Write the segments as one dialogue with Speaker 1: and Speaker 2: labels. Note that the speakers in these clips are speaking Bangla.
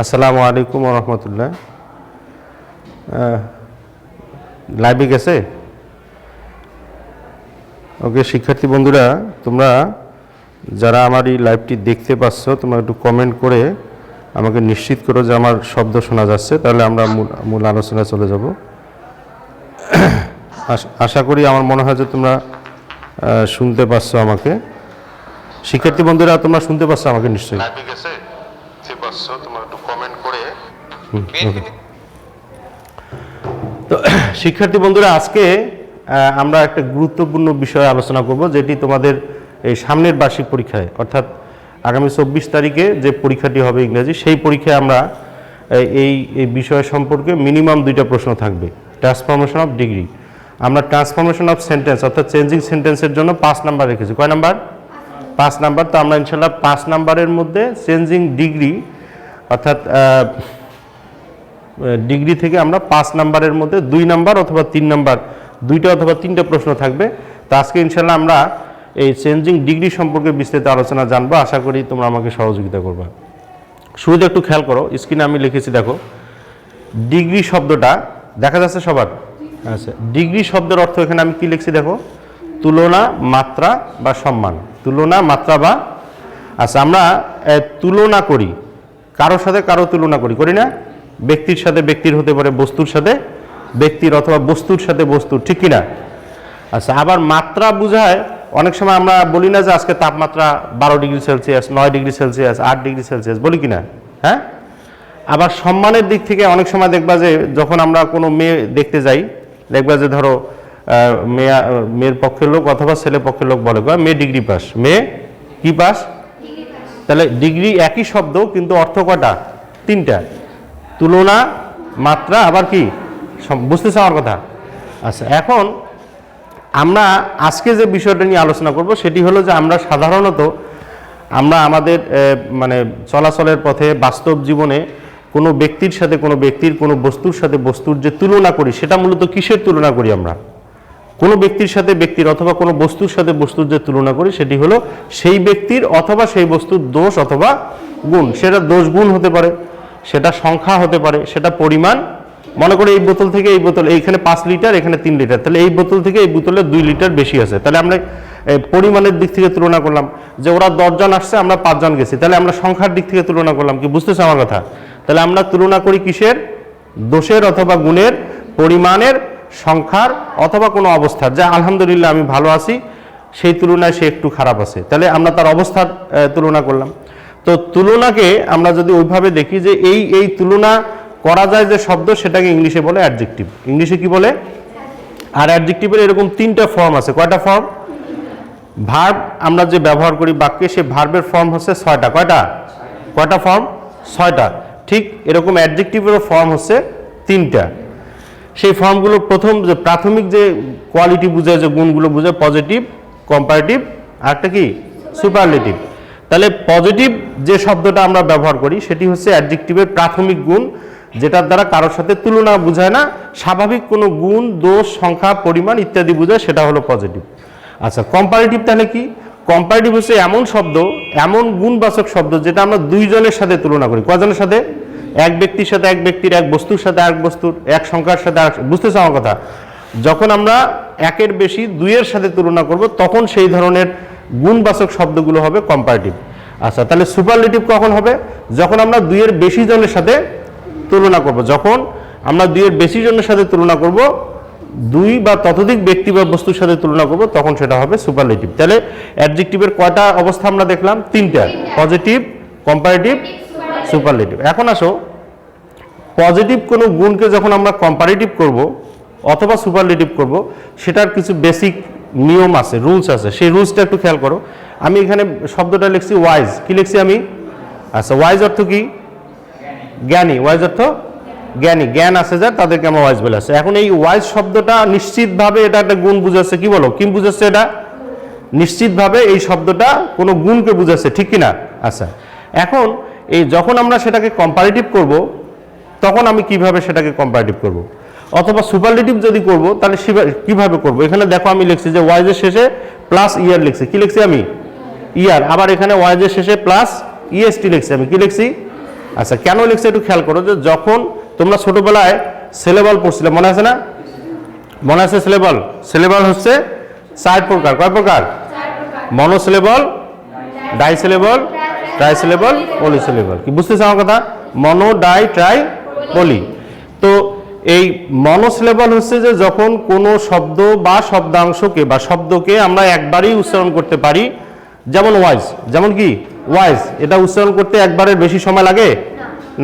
Speaker 1: আসসালামু আলাইকুম ওয়া রাহমাতুল্লাহ। লাইভে গেছে? ওকে শিক্ষার্থী বন্ধুরা, তোমরা যারা আমার এই লাইভটি দেখতে পাচ্ছ তোমরা একটু কমেন্ট করে আমাকে নিশ্চিত করো যে আমার শব্দ শোনা যাচ্ছে, তাহলে আমরা মূল আলোচনায় চলে যাব। আশা করি, আমার মনে হয় যে তোমরা শুনতে পাচ্ছ আমাকে। শিক্ষার্থী বন্ধুরা, তোমরা শুনতে পাচ্ছ আমাকে নিশ্চয়ই? লাইভে গেছে? তোমরা একটু কমেন্ট করে। তো শিক্ষার্থী বন্ধুরা, আজকে আমরা একটা গুরুত্বপূর্ণ বিষয়ে আলোচনা করব, যেটি তোমাদের এই সামনের বার্ষিক পরীক্ষায় অর্থাৎ আগামী 24 তারিখে যে পরীক্ষাটি হবে ইংরেজি, সেই পরীক্ষায় আমরা এই বিষয় সম্পর্কে মিনিমাম 2টা প্রশ্ন থাকবে। Transformation of degree. আমরা ট্রান্সফরমেশন অফ সেন্টেন্স অর্থাৎ চেঞ্জিং সেন্টেন্সের জন্য 5 নাম্বার রেখেছি। কয় নাম্বার? 5 নাম্বার। তো আমরা ইনশাল্লাহ 5 নাম্বারের মধ্যে চেঞ্জিং ডিগ্রি অর্থাৎ ডিগ্রি থেকে আমরা 5 নাম্বারের মধ্যে 2 নাম্বার অথবা 3 নাম্বার, 2টা অথবা 3টা প্রশ্ন থাকবে। তো আজকে ইনশাল্লাহ আমরা এই চেঞ্জিং ডিগ্রি সম্পর্কে বিস্তারিত আলোচনা জানবো। আশা করি তোমরা আমাকে সহযোগিতা করবে। শুরুতে একটু খেয়াল করো, স্ক্রিনে আমি লিখেছি, দেখো ডিগ্রি শব্দটা দেখা যাচ্ছে সবার? আচ্ছা, ডিগ্রি শব্দের অর্থ এখানে আমি কি লিখছি দেখো, তুলনা, মাত্রা বা সম্মান। তুলনা, মাত্রা বা, আচ্ছা আমরা তুলনা করি, কারোর সাথে কারো তুলনা করি না? ব্যক্তির সাথে ব্যক্তির হতে পারে, বস্তুর সাথে ব্যক্তির, অথবা বস্তুর সাথে বস্তুর, ঠিক কিনা? আচ্ছা, আবার মাত্রা বোঝায় অনেক সময় আমরা বলি না যে আজকে তাপমাত্রা 12 degree Celsius, 9 degree Celsius, 8 degree Celsius, বলি কিনা? হ্যাঁ। আবার সম্মানের দিক থেকে অনেক সময় দেখবা যে যখন আমরা কোনো মেয়ে দেখতে যাই, দেখবা যে ধরো মেয়ের পক্ষের লোক অথবা ছেলে পক্ষের লোক বলে মেয়ে ডিগ্রি পাস, মেয়ে কি পাস? তাহলে ডিগ্রি একই শব্দ, কিন্তু অর্থ কয়টা? 3টা। তুলনা, মাত্রা, আবার কি? বুঝতেছো আমার কথা? আচ্ছা, এখন আমরা আজকে যে বিষয়টা নিয়ে আলোচনা করব সেটি হলো যে আমরা সাধারণত আমাদের মানে চলাচলের পথে, বাস্তব জীবনে কোনো ব্যক্তির সাথে কোনো ব্যক্তির, কোনো বস্তুর সাথে বস্তুর যে তুলনা করি, সেটা মূলত কিসের তুলনা করি? আমরা কোনো ব্যক্তির সাথে ব্যক্তির অথবা কোনো বস্তুর সাথে বস্তুর যে তুলনা করি সেটি হলো সেই ব্যক্তির অথবা সেই বস্তুর দোষ অথবা গুণ। সেটা দোষ গুণ হতে পারে, সেটা সংখ্যা হতে পারে, সেটা পরিমাণ। মনে করে এই বোতল থেকে এই বোতল, এইখানে 5 লিটার, এখানে 3 লিটার, তাহলে এই বোতল থেকে এই বোতলে 2 লিটার বেশি আছে, তাহলে আমরা পরিমাণের দিক থেকে তুলনা করলাম। যে ওরা 10 জন আসছে, আমরা 5 জন গেছি, তাহলে আমরা সংখ্যার দিক থেকে তুলনা করলাম। কি বুঝতেছো আমার কথা? তাহলে আমরা তুলনা করি কিসের? দোষের অথবা গুণের, পরিমাণের, সংখ্যার, অথবা কোনো অবস্থার। যে আলহামদুলিল্লাহ আমি ভালো আছি, সেই তুলনায় সে একটু খারাপ আছে, তাহলে আমরা তার অবস্থার তুলনা করলাম। তো তুলনাকে আমরা যদি ওইভাবে দেখি যে এই তুলনা করা যায় যে শব্দ, সেটাকে ইংলিশে বলে অ্যাডজেক্টিভ। ইংলিশে কি বলে? আর অ্যাডজেক্টিভের এরকম 3টা ফর্ম আছে। কয়টা ফর্ম? ভার্ব আমরা যে ব্যবহার করি বাক্যে, সে ভার্বের ফর্ম হচ্ছে 6টা। কয়টা ফর্ম? 6টা। ঠিক এরকম অ্যাডজেক্টিভেরও ফর্ম হচ্ছে 3টা। সেই ফর্মগুলো প্রথম যে প্রাথমিক যে কোয়ালিটি বোঝায়, যে গুণগুলো বোঝায়, পজিটিভ, কম্পারেটিভ, আর একটা কি? সুপারলেটিভ। তাহলে পজিটিভ যে শব্দটা আমরা ব্যবহার করি সেটি হচ্ছে অ্যাডজেক্টিভের প্রাথমিক গুণ, যেটার দ্বারা কারোর সাথে তুলনা বোঝায় না, স্বাভাবিক কোনো গুণ, দোষ, সংখ্যা, পরিমাণ ইত্যাদি বোঝায়, সেটা হলো পজিটিভ। আচ্ছা, কম্পারেটিভ তাহলে কি? কম্পারেটিভ হচ্ছে এমন শব্দ, এমন গুণবাচক শব্দ যেটা আমরা 2 জনের সাথে তুলনা করি। কয়জনের সাথে? এক ব্যক্তির সাথে এক ব্যক্তির, এক বস্তুর সাথে এক বস্তুর, এক সংখ্যার সাথে এক। বুঝতেছো আমার কথা? যখন আমরা একের বেশি 2-এর সাথে তুলনা করব, তখন সেই ধরনের গুণবাচক শব্দগুলো হবে কম্পারেটিভ। আচ্ছা, তাহলে সুপারলেটিভ কখন হবে? যখন আমরা 2-এর বেশি জনের সাথে তুলনা করব। যখন আমরা 2-এর বেশি জনের সাথে তুলনা করব, 2 বা ততোধিক ব্যক্তি বা বস্তুর সাথে তুলনা করব, তখন সেটা হবে সুপারলেটিভ। তাহলে অ্যাডজেক্টিভের কয়টা অবস্থা আমরা দেখলাম? 3টা। Positive, comparative, superlative. এখন আসো, পজিটিভ কোনো গুণকে যখন আমরা কম্পারেটিভ করব অথবা সুপারলেটিভ করব, সেটার কিছু বেসিক নিয়ম আছে, রুলস আছে। সেই রুলসটা একটু খেয়াল করো। আমি এখানে শব্দটা লিখছি ওয়াইজ। কি লিখছি আমি? আচ্ছা, ওয়াইজ অর্থ কি? জ্ঞানী। ওয়াইজ অর্থ জ্ঞানী, জ্ঞান আছে যার, তাদেরকে আমরা ওয়াইজ বলে আসছে। এখন এই ওয়াইজ শব্দটা নিশ্চিতভাবে এটা একটা গুণ বুঝাচ্ছে। কি বলো, কি বুঝাচ্ছে? এটা নিশ্চিতভাবে এই শব্দটা কোনো গুণকে বুঝাচ্ছে, ঠিক কিনা? আচ্ছা, এখন এই যখন আমরা সেটাকে কম্পারেটিভ করব, তখন আমি কিভাবে সেটাকে কম্পারেটিভ করব? অথবা সুপারলেটিভ যদি করব, তাহলে কিভাবে করব? এখানে দেখো আমি লিখছি যে ওয়াইজের শেষে প্লাস ইয়ার লিখছি। কি লিখছি আমি? ইয়ার। আবার এখানে ওয়াইজের শেষে প্লাস ইএসটি লিখছি আমি। কি লিখছি? আচ্ছা কেন লিখছে একটু খেয়াল করো, যে যখন তোমরা ছোটবেলায় সিলেবল পড়ছিলে মনে আছে না? মনে আছে সিলেবল? সিলেবল হচ্ছে 4 প্রকার। কয় প্রকার? Monosyllable, disyllable, trisyllable, polysyllable. কি বুঝতেছ আমার কথা? Mono, di, tri, poly. তো এই মনোসিলেবল হচ্ছে যে যখন কোনো শব্দ বা শব্দাংশকে বা শব্দকে আমরা একবারই উচ্চারণ করতে পারি, যেমন ওয়াইজ, যেমন কি ওয়াইজ, এটা উচ্চারণ করতে একবারের বেশি সময় লাগে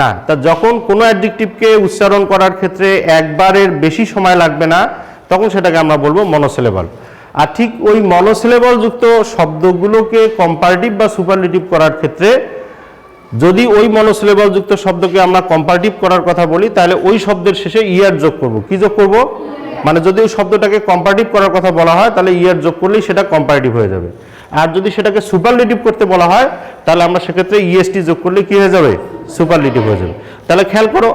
Speaker 1: না। তা যখন কোনো অ্যাডজেক্টিভকে উচ্চারণ করার ক্ষেত্রে একবারের বেশি সময় লাগবে না, তখন সেটাকে আমরা বলবো মনোসিলেবল। আর ঠিক ওই মনোসিলেবল যুক্ত শব্দগুলোকে কম্পারেটিভ বা সুপারলেটিভ করার ক্ষেত্রে যদি ওই মনোসিলেবল যুক্ত শব্দকে আমরা কম্পারেটিভ করার কথা বলি, তাহলে ওই শব্দের শেষে ইয়ার যোগ করব। কি যোগ করব? মানে যদি ওই শব্দটাকে কম্পারেটিভ করার কথা বলা হয়, তাহলে ইয়ার যোগ করলেই সেটা কম্পারেটিভ হয়ে যাবে। আর যদি সেটাকে সুপারলেটিভ করতে বলা হয়, তাহলে আমরা সেক্ষেত্রে ইএসটি যোগ করলে কি হয়ে যাবে? সুপারলেটিভ হয়ে যাবে। তাহলে খেয়াল করো,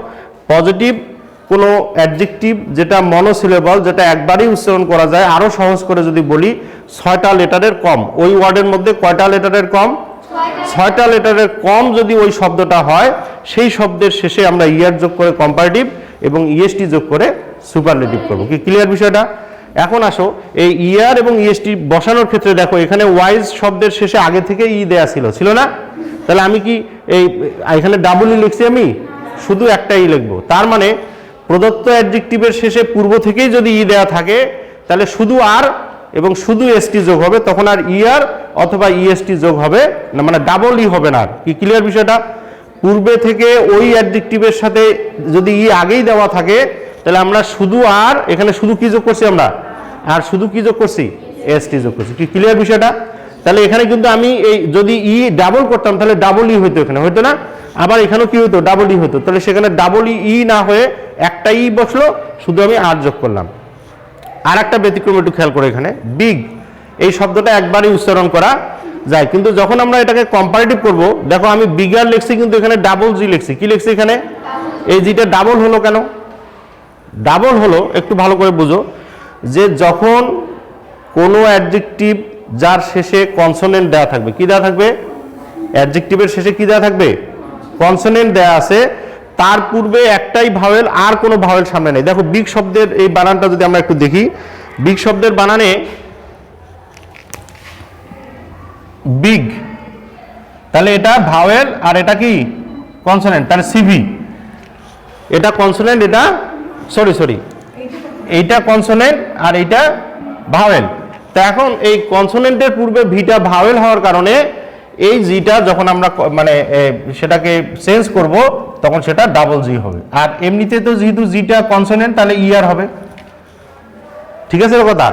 Speaker 1: পজিটিভ কোনো অ্যাডজেক্টিভ যেটা মনোসিলেবল, যেটা একবারই উচ্চারণ করা যায়, আরো সহজ করে যদি বলি 6টা লেটারের কম, ওই ওয়ার্ডের মধ্যে কয়টা লেটারের কম? 6টা লেটারের কম যদি ওই শব্দটা হয়, সেই শব্দের শেষে আমরা ইয়ার যোগ করে কম্পারেটিভ এবং ইএসটি যোগ করে সুপারলেটিভ করব। কি ক্লিয়ার বিষয়টা? এখন আসো এই ইয়ার এবং ইএসটি বসানোর ক্ষেত্রে দেখো, এখানে ওয়াইজ শব্দের শেষে আগে থেকে ই দেয়া ছিল না? তাহলে আমি কি এখানে ডাবল ই লিখছি? আমি শুধু একটাই লিখবো। তার মানে প্রদত্ত অ্যাডজেক্টিভের শেষে পূর্ব থেকেই যদি ই দেয়া থাকে, তাহলে শুধু আর এবং শুধু এসটি যোগ হবে, তখন আর ইয়ার অথবা ইএসটি যোগ হবে না, মানে ডাবল ই হবে না। কি ক্লিয়ার বিষয়টা? পূর্বে থেকে ওই অ্যাডজেক্টিভের সাথে যদি ই আগেই দেওয়া থাকে, তাহলে আমরা শুধু আর এখানে শুধু কি যোগ করছি? আমরা আর শুধু কি যোগ করছি? এসটি যোগ করছি। কি ক্লিয়ার বিষয়টা? তাহলে এখানে কিন্তু আমি এই যদি ই ডাবল করতাম, তাহলে ডাবল ই হইতো, এখানে হইতো না? আবার এখানেও কি হইতো? ডাবল ই হইতো। তাহলে সেখানে ডাবল ই না হয়ে একটা ই বসলো, শুধু আমি আর যোগ করলাম। আর একটা ব্যতিক্রম একটু খেয়াল করে, এখানে বিগ এই শব্দটা একবারই উচ্চারণ করা যায়, কিন্তু যখন আমরা এটাকে কম্পারেটিভ করব, দেখো আমি বিগার লিখছি কিন্তু এখানে ডাবল জি লিখছি। কি লিখছি এখানে? এই জিটা ডাবল হলো কেন? ডাবল হলো একটু ভালো করে বুঝো, যে যখন কোনো অ্যাডজেক্টিভ যার শেষে কনসোনেন্ট দেওয়া থাকবে, কি দেওয়া থাকবে? অ্যাডজেক্টিভের শেষে কি দেওয়া থাকবে? কনসোনেন্ট দেওয়া আছে, তার পূর্বে একটাই ভাওয়েল, আর কোনো ভাওয়েল সামনে নেই। দেখো বিগ শব্দের এই বানানটা যদি আমরা একটু দেখি, বিগ শব্দের বানানে বিগ, তাহলে এটা ভাওয়েল আর এটা কি কনসোনেন্ট, তাহলে সিভি। এটা কনসোনেন্ট, এটা সরি এইটা কনসোনেন্ট আর এইটা ভাওয়েল। তো এখন এই কনসোনেন্টের পূর্বে ভিটা ভাওয়েল হওয়ার কারণে এই জিটা যখন আমরা মানে সেটাকে চেঞ্জ করব, তখন সেটা ডাবল জি হবে। আর এমনিতে তো যেহেতু জিটা কনসোনেন্ট, তাহলে ইয়ার হবে। ঠিক আছে কথা?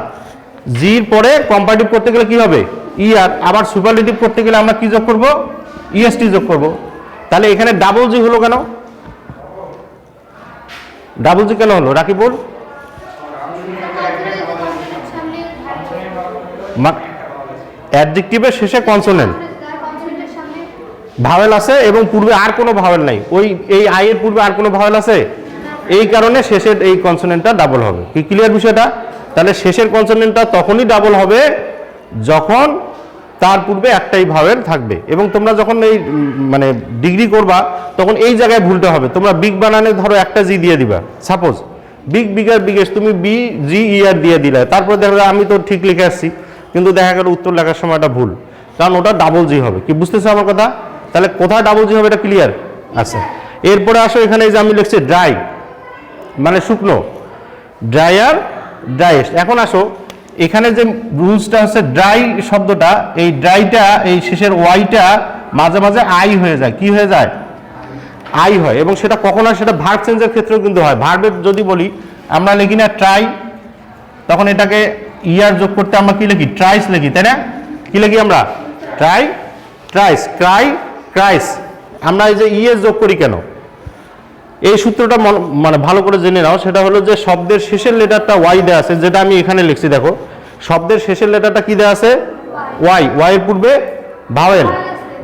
Speaker 1: জির পরে কম্পারেটিভ করতে গেলে কি হবে? ইয়ার। আবার সুপারলেটিভ করতে গেলে আমরা কি যোগ করব? ইএসটি যোগ করব। তাহলে এখানে ডাবল জি হলো কেন? ডাবল জি কেন হলো রাকিবুল? অ্যাডজেক্টিভের শেষে কনসোনেন্ট ভাওয়েল আছে এবং পূর্বে আর কোনো ভাওয়েল নাই। এই আই এর পূর্বে আর কোনো ভাওয়েল আছে, এই কারণে শেষের এই কনসোনেন্টটা ডাবল হবে। কি ক্লিয়ার বিষয়টা? তাহলে শেষের কনসোনেন্টটা তখনই ডাবল হবে যখন তার পূর্বে একটাই ভাওয়েল থাকবে। এবং তোমরা যখন এই মানে ডিগ্রি করবা, তখন এই জায়গায় ভুলটা হবে। তোমরা বিগ বানানে ধরো একটা জি দিয়ে দিবা, সাপোজ বিগ, বিগার, বিগেস্ট, তুমি বি জি ইয়ার দিয়ে দিলে, তারপরে দেখা যায় আমি তো ঠিক লিখে আসছি, কিন্তু দেখা গেল উত্তর লেখার সময় এটা ভুল, কারণ ওটা ডাবল জি হবে। কি বুঝতেছো আমার কথা? তাহলে কোথায় ডাবল জি হবে এটা ক্লিয়ার? আচ্ছা, এরপরে আসো এখানে এই যে আমি লিখছি ড্রাই, মানে শুকনো, ড্রায়ার, ড্রাইয়েস্ট। এখন আসো এখানে যে রুলসটা হচ্ছে ড্রাই শব্দটা, এই ড্রাইটা এই শেষের ওয়াইটা মাঝে মাঝে আই হয়ে যায়। কি হয়ে যায়? আই হয়। এবং সেটা কখন হয়? সেটা ভার্ব চেঞ্জের ক্ষেত্রেও কিন্তু হয়। ভার্বের যদি বলি, আমরা লিখি না ট্রাই, তখন এটাকে ইয়ার যোগ করতে আমরা কি লিখি? ট্রাইস লিখি, তাই না? কি লিখি আমরা? Try, thrice, Cry, ক্রাইস। আমরা এই যে ইএস যোগ করি কেন? এই সূত্রটা মানে ভালো করে জেনে নাও। সেটা হলো যে শব্দের শেষের লেটারটা ওয়াই দেওয়া আছে, যেটা আমি এখানে লিখছি। দেখো শব্দের শেষের লেটারটা কি দেওয়া আছে? ওয়াই। ওয়াইয়ের পূর্বে ভাওয়েল,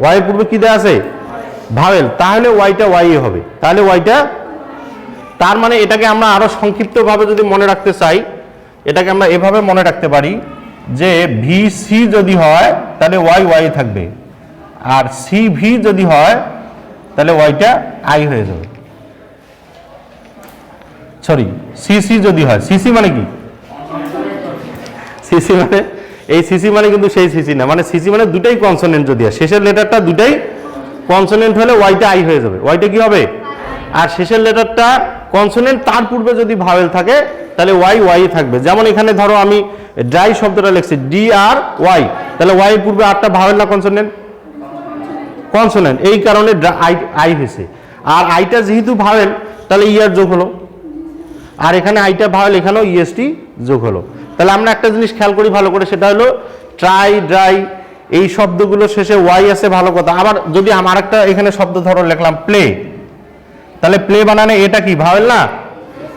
Speaker 1: ওয়াইয়ের পূর্বে কি দেওয়া আছে? ভাওয়েল। তাহলে ওয়াইটা ওয়াই হবে। তাহলে ওয়াইটা, তার মানে এটাকে আমরা আরো সংক্ষিপ্তভাবে যদি মনে রাখতে চাই, এটাকে আমরা এভাবে মনে রাখতে পারি যে ভি সি যদি হয়, তাহলে ওয়াই ওয়াই থাকবে, আর সি ভি যদি হয়, তাহলে ওয়াইটা আই হয়ে যাবে। সরি, সিসি যদি হয়, সিসি মানে কি? সিসি মানে এই সিসি মানে কিন্তু সেই সিসি না, মানে সিসি মানে দুটাই কনসোনেন্ট যদি হয়, শেষের লেটারটা দুটাই কনসোনেন্ট হলে ওয়াইটা আই হয়ে যাবে, ওয়াইটা কি হবে? আর শেষের লেটারটা কনসোনেন্ট তার পূর্বে যদি ভাওয়েল থাকে তাহলে ওয়াই ওয়াই থাকবে। যেমন এখানে ধরো আমি ড্রাই শব্দটা লিখছি ডি আর ওয়াই, তাহলে ওয়াই এর পূর্বে আরটা ভাওয়েল না কনসোনেন্ট? কনসোনেন্ট, এই কারণে আই হয়েছে। আর আইটা যেহেতু ভাওয়েল তাহলে ইয়ার যোগ হলো, আর এখানে আইটা ভাওয়েল, এখানেও ইএসটি যোগ হলো। তাহলে আমরা একটা জিনিস খেয়াল করি ভালো করে, সেটা হলো ট্রাই, ড্রাই, এই শব্দগুলো শেষে ওয়াই আছে, ভালো কথা। আবার যদি আমার একটা এখানে শব্দ ধরো লিখলাম প্লে, তাহলে প্লে বানানে এটা কি ভাওয়েল না?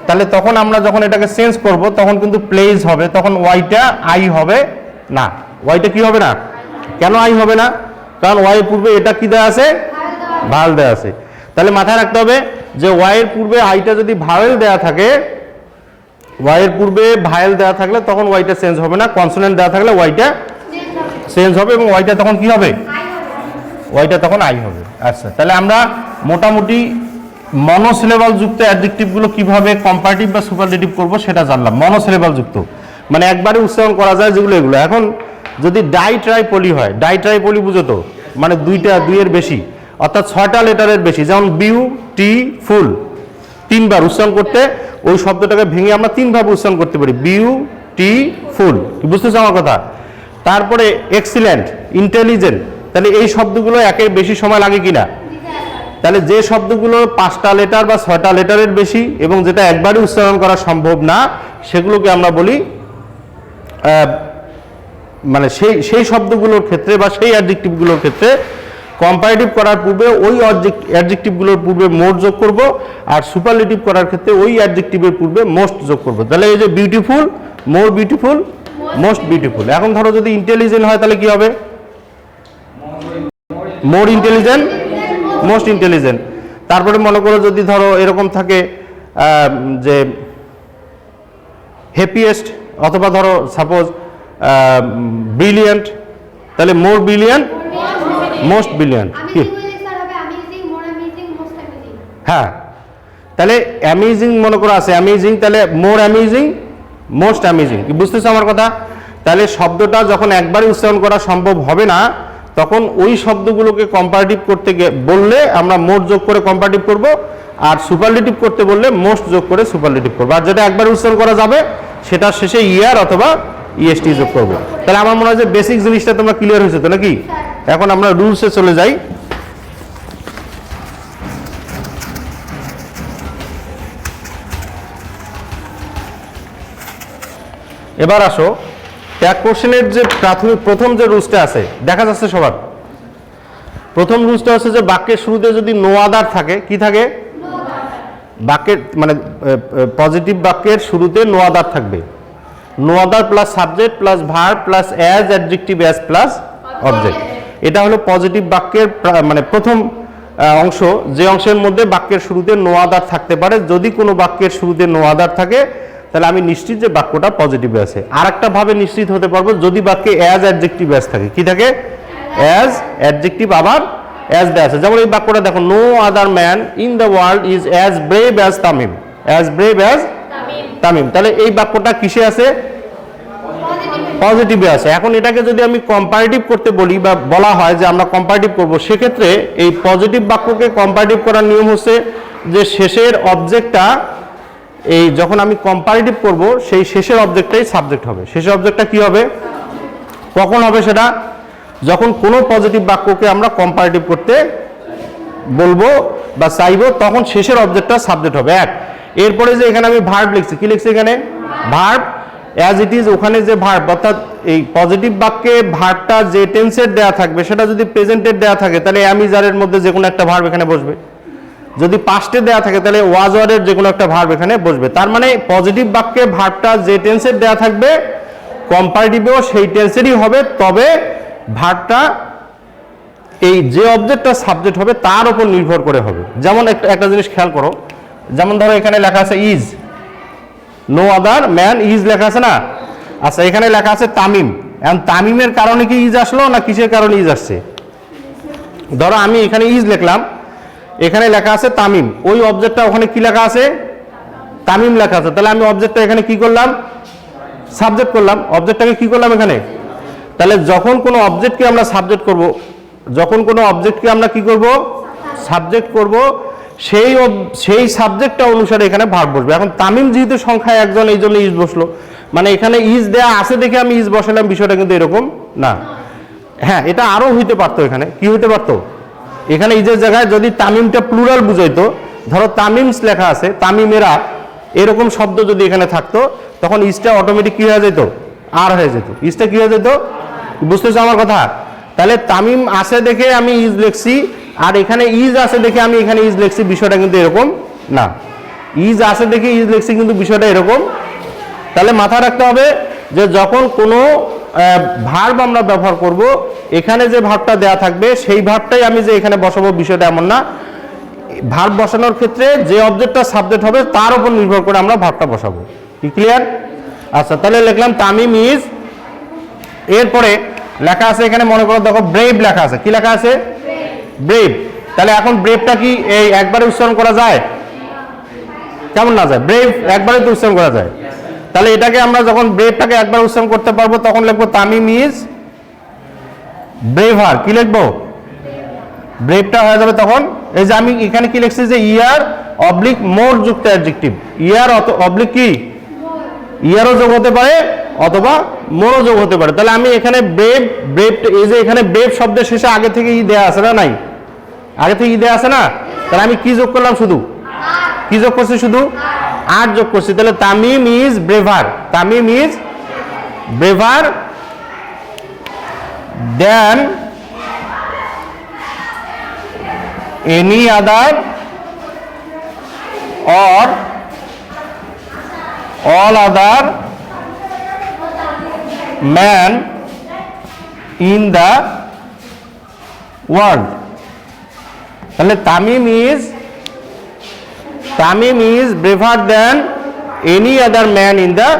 Speaker 1: তাহলে তখন আমরা যখন এটাকে চেঞ্জ করব তখন কিন্তু প্লেজ হবে, তখন ওয়াইটা আই হবে না। ওয়াইটা কি হবে না? কেন আই হবে না? কারণ ওয়াই এর পূর্বে এটা কি দেওয়া আছে? ভাওয়েল দেওয়া আছে। তাহলে মাথায় রাখতে হবে যে ওয়াই এর পূর্বে আইটা যদি ভাওয়েল দেওয়া থাকে, ওয়াই এর পূর্বে ভাওয়েল দেওয়া থাকলে তখন ওয়াইটা চেঞ্জ হবে না, কনসোনেন্ট দেওয়া থাকলে ওয়াইটা চেঞ্জ হবে এবং ওয়াইটা তখন কি হবে? ওয়াইটা তখন আই হবে। আচ্ছা, তাহলে আমরা মোটামুটি মনোসিলেবাল যুক্ত অ্যাডজেক্টিভগুলো কিভাবে কম্পারেটিভ বা সুপারলেটিভ করব সেটা জানলাম। মনোসিলেবাল যুক্ত মানে একবারে উচ্চারণ করা যায় যেগুলো, এগুলো। এখন যদি ডাই ট্রাই পলি হয়, ডাই ট্রাই পলি বুঝো তো, মানে দুইয়ের বেশি, অর্থাৎ 6টা লেটারের বেশি, যেমন বিউ টি ফুল, 3বার উচ্চারণ করতে ওই শব্দটাকে ভেঙে আমরা 3 ভাবে উচ্চারণ করতে পারি, বিউ টি ফুল, কি বুঝতেছো আমার কথা? তারপরে এক্সিলেন্ট, ইন্টেলিজেন্ট, তাহলে এই শব্দগুলো একের বেশি সময় লাগে কিনা? তাহলে যে শব্দগুলো 5টা লেটার বা 6টা লেটারের বেশি এবং যেটা একবারে উচ্চারণ করা সম্ভব না, সেগুলোকে আমরা বলি মানে সেই শব্দগুলোর ক্ষেত্রে বা সেই অ্যাডজেক্টিভগুলোর ক্ষেত্রে কম্পারেটিভ করার পূর্বে ওই অ্যাডজেক্টিভগুলোর পূর্বে মোর যোগ করব, আর সুপারলেটিভ করার ক্ষেত্রে ওই অ্যাডজেক্টিভের পূর্বে মোস্ট যোগ করব। তাহলে এই যে beautiful, more beautiful, most beautiful. এখন ধরো যদি ইন্টেলিজেন্ট হয় তাহলে কি হবে? More intelligent, most intelligent. তারপরে মনে করো যদি ধরো এরকম থাকে যে হ্যাপিয়েস্ট, অথবা ধরো সাপোজ ব্রিলিয়েন্ট, তাহলে মোর ব্রিলিয়েন্ট, মোস্ট ব্রিলিয়েন্ট। হ্যাঁ, তাহলে অ্যামেজিং মনে করো আছে, অ্যামেজিং, তাহলে মোর অ্যামেজিং, মোস্ট অ্যামেজিং, কি বুঝতেছো আমার কথা? তাহলে শব্দটা যখন একবারে উচ্চারণ করা সম্ভব হবে না তখন ওই শব্দগুলোকে কম্পারেটিভ করতে বললে আমরা মোর যোগ করে কম্পারেটিভ করব, আর সুপারলেটিভ করতে বললে মোস্ট যোগ করে সুপারলেটিভ করব। আর যেটা একবার উচ্চারণ করা যাবে সেটা শেষে ইয়ার অথবা ইএসটি যোগ করব। তাহলে আমার মনে হয় যে বেসিক জিনিসটা তোমরা ক্লিয়ার হয়েছে তো নাকি? এখন আমরা রুলসে চলে যাই। এবার আসো ট্যাগ কোশ্চেনের যে প্রথম যে রুলসটা আছে দেখা যাচ্ছে সবার, প্রথম রুলসটা হচ্ছে যে বাক্যের শুরুতে যদি নো আদার থাকে, কি থাকে? বাক্যের মানে পজিটিভ বাক্যের শুরুতে নো আদার থাকবে, no other plus subject plus verb plus as, adjective as plus object. এটা হলো পজিটিভ বাক্যের মানে প্রথম অংশ, যে অংশের মধ্যে বাক্যের শুরুতে নো আদার থাকতে পারে। যদি কোনো বাক্যের শুরুতে নো আদার থাকে তাহলে আমি নিশ্চিত যে বাক্যটা পজিটিভে আছে। আর একটা ভাবে নিশ্চিত হতে পারবো যদি বাক্যে অ্যাজ, অ্যাডজেক্টিভ অ্যাজ থাকে, কি থাকে? অ্যাজ, অ্যাডজেক্টিভ আবার অ্যাজ দেয়া আছে। যেমন এই বাক্যটা দেখো, no other man in the world is as brave as Tamim, as brave as Tamim. তাহলে এই বাক্যটা কিসে আছে? পজিটিভে আছে। এখন এটাকে যদি আমি কম্পারেটিভ করতে বলি বা বলা হয় যে আমরা কম্পারেটিভ করব, সেক্ষেত্রে এই পজিটিভ বাক্যকে কম্পারেটিভ করার নিয়ম হচ্ছে যে শেষের অবজেক্টটা, এই যখন আমি কম্পারেটিভ করব সেই শেষের অবজেক্টটাই সাবজেক্ট হবে। শেষের অবজেক্টটা কি হবে? কখন হবে সেটা? যখন কোনো পজিটিভ বাক্যকে আমরা কম্পারেটিভ করতে বলবো বা চাইবো তখন শেষের অবজেক্টটা সাবজেক্ট হবে। এক, এরপরে যে এখানে আমি ভার্ব লিখছি, কি লিখছি এখানে? Verb as it is. ওখানে যে ভার্ব, অর্থাৎ এই পজিটিভ বাক্যে ভার্বটা যে টেন্সের দেয়া থাকবে সেটা যদি প্রেজেন্টের দেয়া থাকে তাহলে অ্যাম ইজ আর এর মধ্যে যে কোনো একটা ভার্ব এখানে বসবে। যদি পাস্টে দেয়া থাকে তাহলে ওয়াজ ওয়ারের যে কোনো একটা ভার্ব এখানে বসবে। তার মানে পজিটিভ বাক্যে ভার্বটা যে টেন্সের দেয়া থাকবে কম্পারেটিভেও সেই টেন্সেরই হবে, তবে ভার্বটা এই যে অবজেক্টটা সাবজেক্ট হবে তার উপর নির্ভর করে হবে। যেমন একটা জিনিস খেয়াল করো, যেমন ধরো এখানে লেখা আছে is, no other man is লেখা আছে না? আচ্ছা, এখানে লেখা আছে তামিম। এখন তামিমের কারণে কি ইজ আসলো না কিসের কারণে ইজ আসছে? ধরো আমি এখানে ইজ লিখলাম, এখানে লেখা আছে তামিম, ওই অবজেক্টটা ওখানে কি লেখা আছে? তামিম লেখা আছে। তাহলে আমি অবজেক্টটা এখানে কি করলাম? সাবজেক্ট করলাম। অবজেক্টটাকে কি করলাম এখানে? তাহলে যখন কোনো অবজেক্টকে আমরা সাবজেক্ট করব, যখন কোনো অবজেক্টকে আমরা কি করব? সাবজেক্ট করব, সেই সাবজেক্টটা অনুসারে এখানে ভার্ব বসবে। এখন তামিম যেহেতু সংখ্যায় একজন, এই জন্য ইজ বসলো, মানে এখানে ইজ দেয়া আছে দেখে আমি ইজ বসালাম, বিষয়টা কিন্তু এরকম না। হ্যাঁ, এটা আরো হইতে পারতো। এখানে কি হইতে পারতো? এখানে ইজের জায়গায় যদি তামিমটা প্লুরাল বুঝাইতো, ধরো তামিমস লেখা আছে, তামিমেরা, এরকম শব্দ যদি এখানে থাকতো, তখন ইজটা অটোমেটিক কি হয়ে যেত? আর হয়ে যেত। ইজটা কি হয়ে যেত? বুঝতেছো আমার কথা? তাহলে তামিম আছে দেখে আমি ইজ লিখছি, আর এখানে ইজ আছে দেখে আমি এখানে ইজ লিখছি, বিষয়টা কিন্তু এরকম না। ইজ আছে দেখে ইজ লিখছি, কিন্তু বিষয়টা এরকম। তাহলে মাথায় রাখতে হবে যে যখন কোনো ভার্ব আমরা ব্যবহার করব, এখানে যে ভার্বটা দেয়া থাকবে সেই ভার্বটাই আমি যে এখানে বসাবো, বিষয়টা এমন না। ভার্ব বসানোর ক্ষেত্রে যে অবজেক্টটা সাবজেক্ট হবে তার উপর নির্ভর করে আমরা ভার্বটা বসাবো। কি ক্লিয়ার? আচ্ছা, তাহলে লিখলাম তামিম ইজ, এরপরে লেখা আছে এখানে, মনে করো দেখো ব্রেভ লেখা আছে। কি লেখা আছে? ব্রেভ। তাহলে এখন ব্রেভটা কি এই একবারে উচ্চারণ করা যায়? কেমন না যায়? ব্রেভ একবারে তো উচ্চারণ করা যায়। তাহলে এটাকে আমরা যখন ব্রেভটাকে একবার উচ্চারণ করতে পারবো, তখন লিখবো তামিম ইজ ব্রেভার। কি লিখবো? ব্রেভটা হয়ে যাবে তখন। এই যে আমি এখানে কি লিখছি যে ইয়ার অবলিক মোর যুক্ত অ্যাডজেক্টিভ, ইয়ার অবলিক কি ইয়ারও যোগ হতে পারে অথবা মোরও যোগ হতে পারে। তাহলে আমি এখানে ব্রেভ, এই যে এখানে ব্রেভ শব্দের শেষে আগে থেকে ই দেয়া আছে না? নাই, আগে থেকে ই দেয়া আছে না? তাহলে আমি কি যোগ করলাম? শুধু কি যোগ করছি? শুধু আর যোগ করছি। তাহলে Tamim is braver, Tamim is braver than any other or all other man in the world. তাহলে Tamim is braver than any other man in the,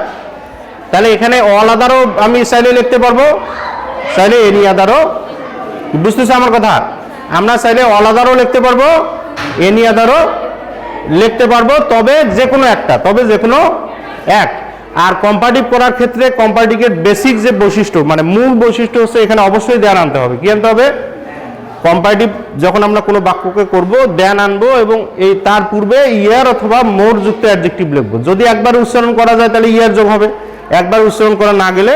Speaker 1: তাহলে এখানে all otherও আমি চাইলে লিখতে পারবো, চাইলে any otherও। বুঝতেছো আমার কথা? আমরা চাইলে all otherও লিখতে পারবো, any otherও লিখতে পারবো, তবে যে কোনো একটা, তবে যে কোনো এক। আর কম্পারেটিভ করার ক্ষেত্রে কম্পারেটিভের বেসিক যে বৈশিষ্ট্য, মানে মূল বৈশিষ্ট্য হচ্ছে এখানে অবশ্যই দেন আনতে হবে। কি আনতে হবে? কম্পারেটিভ যখন আমরা কোনো বাক্যকে করব, দেন আনবো, এবং এই তার পূর্বে ইয়ার অথবা মোর যুক্ত অ্যাডজেক্টিভ লিখবো। যদি একবার উচ্চারণ করা যায় তাহলে ইয়ার যোগ হবে, একবার উচ্চারণ করা না গেলে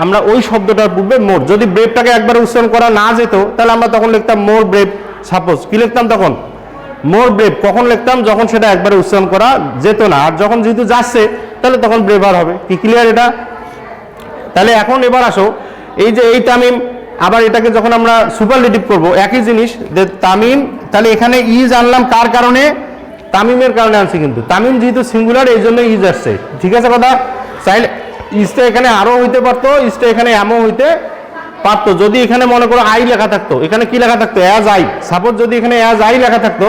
Speaker 1: আমরা ওই শব্দটার পূর্বে মোর। যদি ব্রেভটাকে একবার উচ্চারণ করা না যেত, তাহলে আমরা তখন লিখতাম মোর ব্রেভ। সাপোজ কি লিখতাম তখন? মোর ব্রেভ। কখন লিখতাম? যখন সেটা একবারে উচ্চারণ করা যেত না। আর যখন যেহেতু যাচ্ছে, তাহলে তখন ব্রেভার হবে। কি ক্লিয়ার এটা? তাহলে এখন এবার আসো, এই যে এই তামিম, আবার এটাকে যখন আমরা সুপারলেটিভ করব, একই জিনিস যে তামিম, তাহলে এখানে ইজ আনলাম কার কারণে? তামিমের কারণে আনছি। কিন্তু তামিম যেহেতু সিঙ্গুলার, এই জন্য ইজ আসছে। ঠিক আছে কথা? চাইলে ইজটা এখানে আরো হইতে পারতো, ইজটা এখানে এমও হইতে পারতো। যদি এখানে মনে করো আই লেখা থাকতো, এখানে কি লেখা থাকতো? As I. সাপোজ যদি এখানে অ্যাজ আই লেখা থাকতো,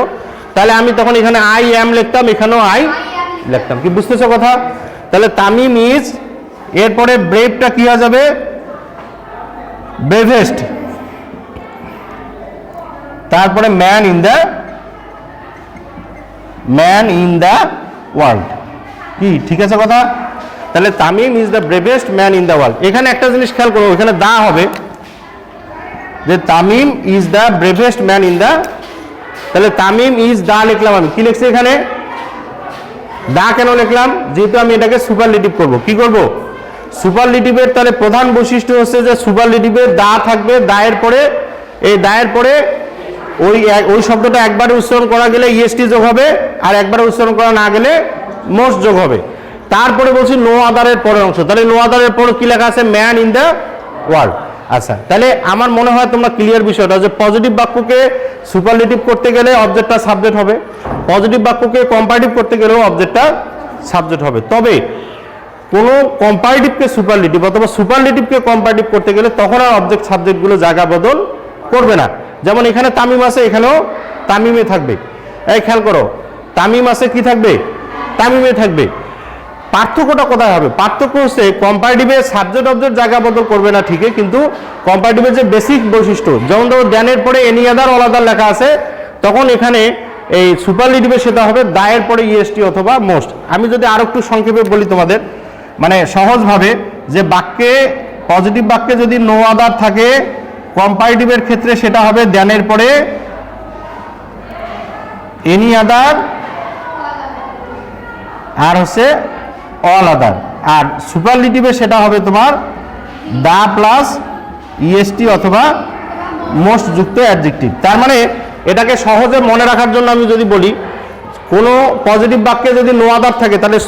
Speaker 1: তাহলে আমি তখন এখানে আই এম লিখতাম, এখানেও আই লিখতাম। কি বুঝতেছো কথা? তাহলে তামিম ইজ, এরপরে ব্রেভটা কি হয়ে যাবে? ব্রেভেস্ট, তারপরে ম্যান ইন দ্য ওয়ার্ল্ড। কি ঠিক আছে কথা? তাহলে Tamim is the bravest man in the world. এখানে একটা জিনিস খেয়াল করো, এখানে দা হবে, যে Tamim is the bravest man in the, তাহলে তামিম ইজ দা লিখলাম। আমি কি লিখছি এখানে? দা কেন লিখলাম? যেহেতু আমি এটাকে সুপারলেটিভ করব। কি করব? সুপারলেটিভের তাহলে প্রধান বৈশিষ্ট্য হচ্ছে যে সুপারলেটিভের দা থাকবে, দায়ের পরে, এই দায়ের পরে ওই শব্দটা একবারে উচ্চারণ করা গেলে ইএসটি যোগ হবে, আর একবারে উচ্চারণ করা না গেলে মোস্ট যোগ হবে। তারপরে বলছি নো আদারের পরের অংশ। তাহলে নো আদারের পরে কি লেখা আছে? Man in the world. আচ্ছা, তাহলে আমার মনে হয় তোমরা ক্লিয়ার বিষয়টা, যে পজিটিভ বাক্যকে সুপারলেটিভ করতে গেলে অবজেক্টটা সাবজেক্ট হবে, পজিটিভ বাক্যকে কম্পারেটিভ করতে গেলেও অবজেক্টটা সাবজেক্ট হবে। তবে কোনো কম্পারেটিভকে সুপারলেটিভ অথবা সুপারলেটিভকে কম্পারেটিভ করতে গেলে তখন আর অবজেক্ট সাবজেক্টগুলো জায়গা বদল করবে না। যেমন এখানে তামিম আছে, এখানেও তামিমে থাকবে। এই খেয়াল করো, তামিম আছে, কি থাকবে? তামিমে থাকবে। পার্থক্যটা কোথায় হবে? পার্থক্য হচ্ছে কম্পারেটিভে সাবজেক্ট অবজেক্ট জায়গা বদল করবে না ঠিকই, কিন্তু কম্পারেটিভের যে বেসিক বৈশিষ্ট্য, যেমন ধরো দেনের পরে এনি আদার অল আদার লেখা আছে, তখন এখানে এই সুপারলেটিভে সেটা হবে দায়ের পরে ইএসটি অথবা মোস্ট। আমি যদি আরো একটু সংক্ষেপে বলি তোমাদের, মানে সহজভাবে, যে বাক্যে পজিটিভ বাক্যে যদি নো আদার থাকে, কম্পারেটিভের ক্ষেত্রে সেটা হবে দ্যানের পরে এনি আদার আর হচ্ছে অল আদার, আর সুপারলেটিভে সেটা হবে তোমার দা প্লাস ইএসটি অথবা মোস্ট যুক্ত অ্যাডজেক্টিভ। তার মানে এটাকে সহজে মনে রাখার জন্য আমি যদি বলি, কোনো পজিটিভ বাক্যে যদি নো আদার থাকে তাহলে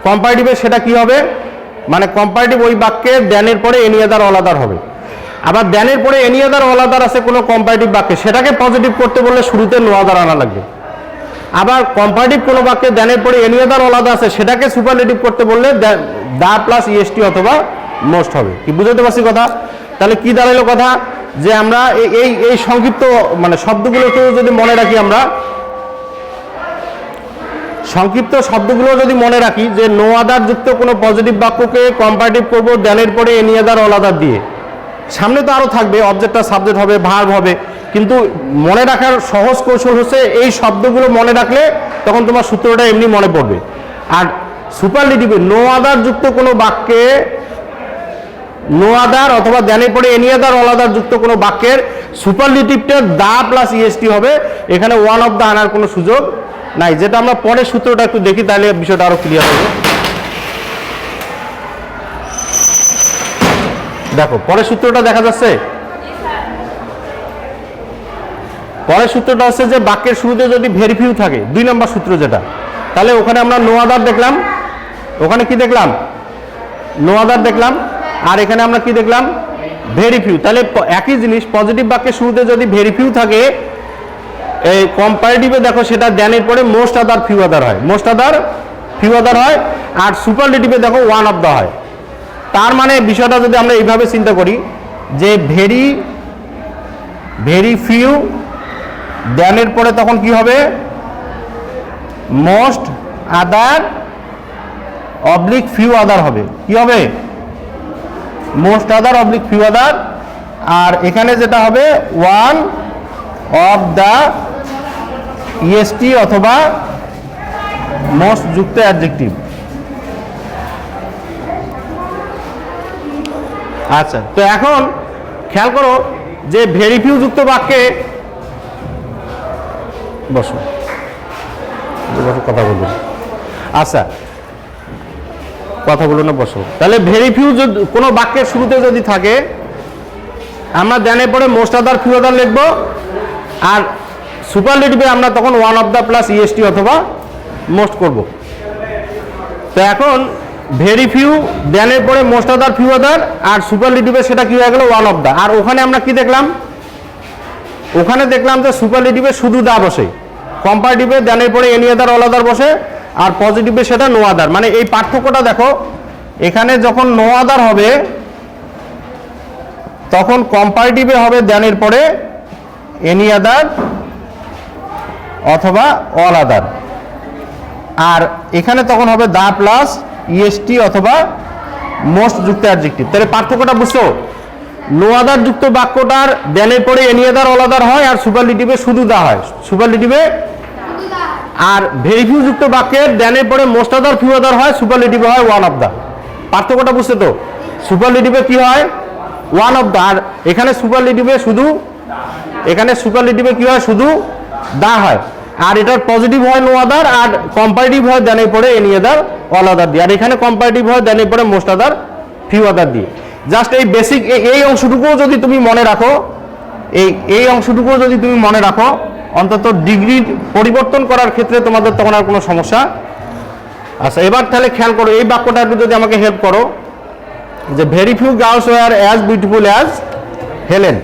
Speaker 1: কম্পারেটিভে সেটা কি হবে, মানে কম্পারেটিভ ওই বাক্যে দ্যানের পরে এনি আদার অল আদার হবে। আবার দ্যানের পরে এনি আদার অল আদার আছে কোনো কম্পারেটিভ বাক্যে, সেটাকে পজিটিভ করতে বললে শুরুতে নো আদার আনা লাগবে। আবার কম্পারেটিভ কোনো বাক্যে দ্যানের পরে এনি আদার অল আদার আছে, সেটাকে সুপারলেটিভ করতে বললে দা প্লাস ইএসটি অথবা মোস্ট হবে। কি বুঝতে পারছি কথা? তাহলে কি দাঁড়ালো কথা, যে আমরা এই এই সংক্ষিপ্ত মানে শব্দগুলোকে যদি মনে রাখি, আমরা সংক্ষিপ্ত শব্দগুলো যদি মনে রাখি, যে নো আদার যুক্ত কোনো পজিটিভ বাক্যকে কম্পারেটিভ করবো দ্যানের পরে এনি আদার অল আদার দিয়ে। সামনে তো আরো থাকবে, অবজেক্ট আর সাবজেক্ট হবে, ভার্ব হবে, কিন্তু মনে রাখার সহজ কৌশল হচ্ছে এই শব্দগুলো মনে রাখলে তখন তোমার সূত্রটা এমনি মনে পড়বে। আর সুপারলেটিভে নো আদার যুক্ত কোনো বাক্যে নো আদার অথবা দ্যানের পরে এনি আদার অল আদার যুক্ত কোনো বাক্যের সুপারলেটিভটা দা প্লাস ইএসটি হবে, এখানে ওয়ান অফ দা আনার কোনো সুযোগ নাই। যেটা আমরা পরের সূত্রটা একটু দেখি, তাহলে বিষয়টা আরো ক্লিয়ার হবে। দেখো পরের সূত্রটা দেখা যাচ্ছে, পরের সূত্রটা হচ্ছে যে বাক্যের শুরুতে যদি ভেরি ফিউ থাকে, 2 নম্বর সূত্র যেটা, তাহলে ওখানে আমরা নো আদার দেখলাম, ওখানে কি দেখলাম, নো আদার দেখলাম, আর এখানে আমরা কি দেখলাম, ভেরি ফিউ। তাহলে একই জিনিস, পজিটিভ বাক্যের শুরুতে যদি ভেরি ফিউ থাকে, এই কম্পারেটিভে দেখো সেটা দ্যানের পরে মোস্ট আদার ফিউ আদার হয়, মোস্ট আদার ফিউ আদার হয়, আর সুপারলেটিভে দেখো ওয়ান অফ দা হয়। তার মানে বিষয়টা যদি আমরা এইভাবে চিন্তা করি, যে ভেরি ফিউ দ্যানের পরে তখন কি হবে, most other oblique few other হবে। কি হবে, most other oblique few other, আর এখানে যেটা হবে ওয়ান অফ দা ইএসটি অথবা মোস্ট যুক্ত অ্যাডজেক্টিভ। আচ্ছা, তো এখন খেয়াল করো যে ভেরি ফিউ যুক্ত বাক্যে, বসো কথা বলবো, আচ্ছা কথা বলো না, বসো। তাহলে ভেরি ফিউ কোনো বাক্যের শুরুতে যদি থাকে, আমরা দ্যানের পরে মোস্ট আদার ফিউ আদার লিখবো, আর সুপারলেটিভে আমরা তখন one of the plus EST অথবা মোস্ট করব। তো এখন ভেরি ফিউ দ্যানের পরে মোস্ট আদার ফিউ আদার, আর সুপারলেটিভে সেটা কি হয়ে গেল, ওয়ান অফ দা। আর ওখানে আমরা কি দেখলাম, ওখানে দেখলাম যে সুপারলেটিভে শুধু দা বসে, কম্পারেটিভে দ্যানের পরে এনি আদার অল আদার বসে, আর পজিটিভে সেটা নো আদার। মানে এই পার্থক্যটা দেখো, এখানে যখন নো আদার হবে তখন কম্পারেটিভে হবে দ্যানের পরে এনি আদার অথবা অল আদার, আর এখানে তখন হবে দা প্লাস ইএসটি অথবা মোস্ট যুক্ত অ্যাডজেক্টিভ। তাহলে পার্থক্যটা বুঝছো, নো আদার যুক্ত বাক্যটার দ্যানের পরে এনি আদার অল আদার হয়, আর সুপারলেটিভে শুধু দা হয়, সুপারলেটিভে। আর ভেরি ফিউ যুক্ত বাক্যের দ্যানের পরে মোস্ট আদার ফিউ আদার হয়, সুপারলেটিভে হয় ওয়ান অফ দা। পার্থক্যটা বুঝছো তো, সুপারলেটিভে কি হয়, ওয়ান অফ দা, আর এখানে সুপারলেটিভে শুধু, এখানে সুপারলেটিভে কি হয়, শুধু দা হয়, আর এটার পজিটিভ হয় নো আদার, আর কম্পারেটিভ হয় দ্যানের পরে এনি আদার অল আদার দিয়ে, আর এখানে কম্পারেটিভ হয় দ্যানের পরে মোস্ট আদার ফিউ আদার দিয়ে। জাস্ট এই বেসিক এই অংশটুকুও যদি তুমি মনে রাখো, এই অংশটুকুও যদি তুমি মনে রাখো, অন্তত ডিগ্রি পরিবর্তন করার ক্ষেত্রে তোমাদের তখন আর কোনো সমস্যা। আচ্ছা, এবার তাহলে খেয়াল করো, এই বাক্যটা একটু যদি আমাকে হেল্প করো, যে very few girls war as beautiful as Helen.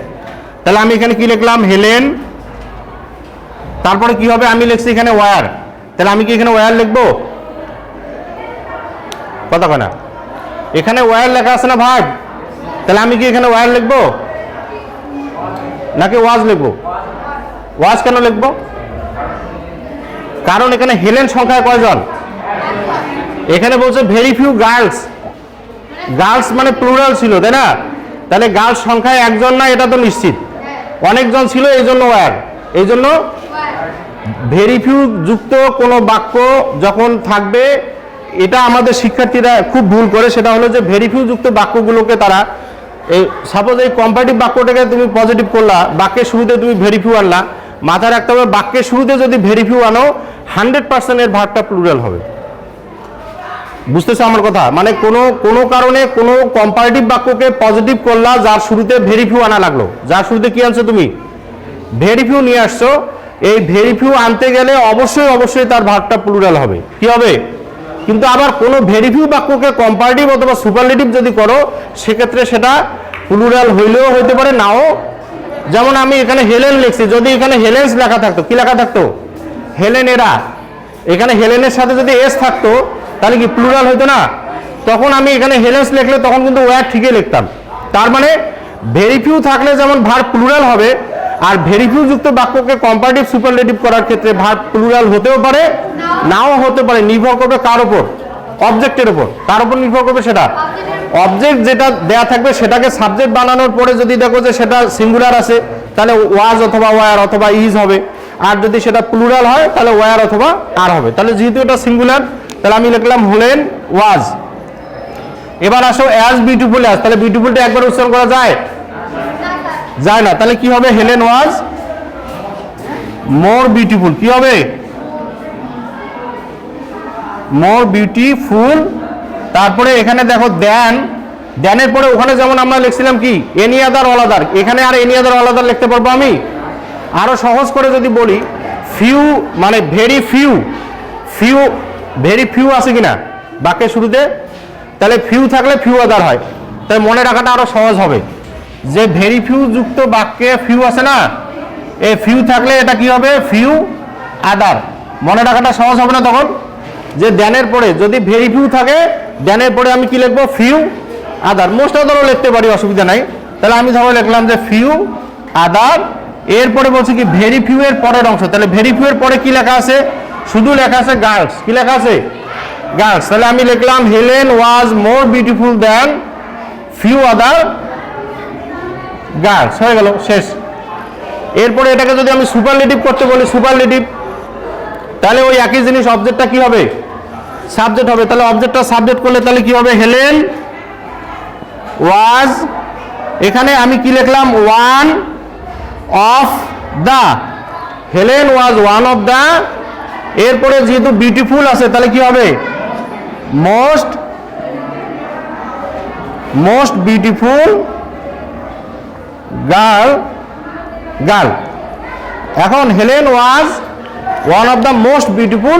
Speaker 1: তাহলে আমি এখানে কি লিখলাম, হেলেন, তারপরে কি হবে, আমি লিখছি এখানে ওয়ার, তাহলে আমি কি এখানে ওয়ার লিখবো, কথা কয় না, এখানে ওয়ার লেখা আছে না ভার্ব, তাহলে আমি কি এখানে ওয়ার লিখবো নাকি ওয়াজ লিখবো? ওয়াজ কেন লিখবো, কারণ এখানে হেলেন সংখ্যায় কয়জন, এখানে বলছে ভেরি ফিউ গার্লস, গার্লস মানে প্লুরাল ছিল, তাই না? তাহলে গার্লস সংখ্যায় একজন না, এটা তো নিশ্চিত, অনেকজন ছিল, এই জন্য ওয়ার, এই জন্য ভেরি ফিউ যুক্ত কোনো বাক্য যখন থাকবে, এটা আমাদের শিক্ষার্থীরা খুব ভুল করে, সেটা হলো যে ভেরি ফিউ যুক্ত বাক্যগুলোকে তারা এই সাপোজ এই কম্পারেটিভ বাক্যটাকে তুমি পজিটিভ করলা, বাক্যের শুরুতে তুমি ভেরি ফিউ আনলা, মাথায় রাখতে হবে বাক্যের শুরুতে যদি ভেরি ফিউ আনো 100% এর ভার্বটা প্লুরাল হবে। বুঝতেছো আমার কথা? মানে কোনো কারণে কোনো কম্পারেটিভ বাক্যকে পজিটিভ করলা, যার শুরুতে ভেরি ফিউ আনা লাগলো, যার শুরুতে কি আনছো তুমি ভেরি ফিউ নিয়ে আসছো, এই ভেরি ফিউ আনতে গেলে অবশ্যই তার ভার্বটা প্লুরাল হবে। কি হবে? কিন্তু আবার কোনো ভেরি ফিউ বাক্যকে কম্পারেটিভ অথবা সুপারলেটিভ যদি করো, সেক্ষেত্রে সেটা প্লুরাল হইলেও হইতে পারে, নাও। যেমন আমি এখানে হেলেন লিখছি, যদি এখানে হেলেন্স লেখা থাকতো, কি লেখা থাকতো হেলেনেরা, এখানে হেলেনের সাথে যদি এস থাকতো তাহলে কি প্লুরাল হইতো না? তখন আমি এখানে হেলেন্স লিখলে তখন কিন্তু ওয়ার ঠিকই লিখতাম। তার মানে ভেরি ফিউ থাকলে যেমন ভার্ব প্লুরাল হবে, আর ভেরি ফিউ যুক্ত বাক্যকে কম্পারেটিভ সুপারলেটিভ করার ক্ষেত্রে ভার্ব প্লুরাল হতেও পারে, নাও হতে পারে। নির্ভর করবে কার উপর? অবজেক্টের উপর। কার উপর নির্ভর করবে? সেটা অবজেক্ট যেটা দেয়া থাকবে সেটাকে সাবজেক্ট বানানোর পরে যদি দেখো যে সেটা সিঙ্গুলার আছে, তাহলে ওয়াজ অথবা ওয়ার অথবা ইজ হবে, আর যদি সেটা প্লুরাল হয় তাহলে ওয়ার অথবা আর হবে। তাহলে যেহেতু এটা সিঙ্গুলার, তাহলে আমি লিখলাম হলেন ওয়াজ। এবার আসো অ্যাজ বিউটিফুল অ্যাজ, তাহলে বিউটিফুলটা একবার উচ্চারণ করা যায়? যায় না। তাহলে কি হবে? Helen was more beautiful. কি হবে? More beautiful. তারপরে এখানে দেখো দেনের পরে ওখানে যেমন আমরা লিখছিলাম কি এনি আদার অল আদার, এখানে আর এনি আদার অল আদার লিখতে পারবো আমি। আরো সহজ করে যদি বলি, ফিউ মানে ভেরি ফিউ আছে কিনা বাক্যের শুরুতে, তাহলে ফিউ থাকলে ফিউ আদার হয়। তাই মনে রাখাটা আরো সহজ হবে যে ভেরি ফিউ যুক্ত বাক্যে ফিউ আছে না, এই ফিউ থাকলে এটা কি হবে? Few other. মনে রাখাটা সহজ হবে না তখন? যে দেনের পরে যদি ভেরি ফিউ থাকে, দেনের পরে আমি কি লিখবো? Few other. মোস্ট আদারও লিখতে পারি, অসুবিধা নাই। তাহলে আমি ধরো লিখলাম যে ফিউ আদার, এরপরে বলছি কি ভেরি ফিউ এর পরের অংশ, তাহলে ভেরি ফিউ এর পরে কি লেখা আছে? শুধু লেখা আছে গার্লস। কি লেখা আছে? গার্লস। তাহলে আমি লিখলাম Helen was more beautiful than few other girls. হয়ে গেল, শেষ। এরপরে এটাকে যদি আমি সুপারলেটিভ করতে বলি, সুপারলেটিভ, তাহলে ওই একই জিনিস অবজেক্টটা কি হবে? সাবজেক্ট হবে। তাহলে অবজেক্টটা সাবজেক্ট করলে তাহলে কি হবে? হেলেন ওয়াজ, এখানে আমি কি লিখলাম? One of the, Helen was one of the. এরপরে যেহেতু বিউটিফুল আছে, তাহলে কি হবে? Most beautiful girl. এখন Helen was one of the most beautiful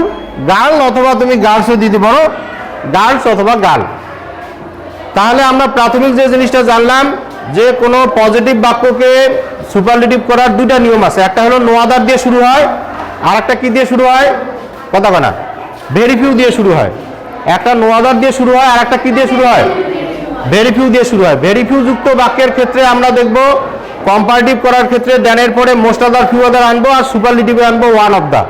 Speaker 1: girl, অথবা তুমি গার্লসও দিতে পারো, গার্লস অথবা গার্ল। তাহলে আমরা প্রাথমিক যে জিনিসটা জানলাম যে কোনো পজিটিভ বাক্যকে সুপারলেটিভ করার দুইটা নিয়ম আছে। একটা হলো নো আদার দিয়ে শুরু হয়, আর একটা কি দিয়ে শুরু হয়? কথা বলা, ভেরি ফিউ দিয়ে শুরু হয়। একটা নো আদার দিয়ে শুরু হয়, আর একটা কি দিয়ে শুরু হয়? ভেরি ফিউ দিয়ে শুরু হয়। ভেরি ফিউ যুক্ত বাক্যের ক্ষেত্রে আমরা দেখব কম্পারেটিভ করার ক্ষেত্রে দেনের পরে মোস্ট আদার ফিউ আদার আনবো, আর সুপারলেটিভে আনবো ওয়ান অফ দা।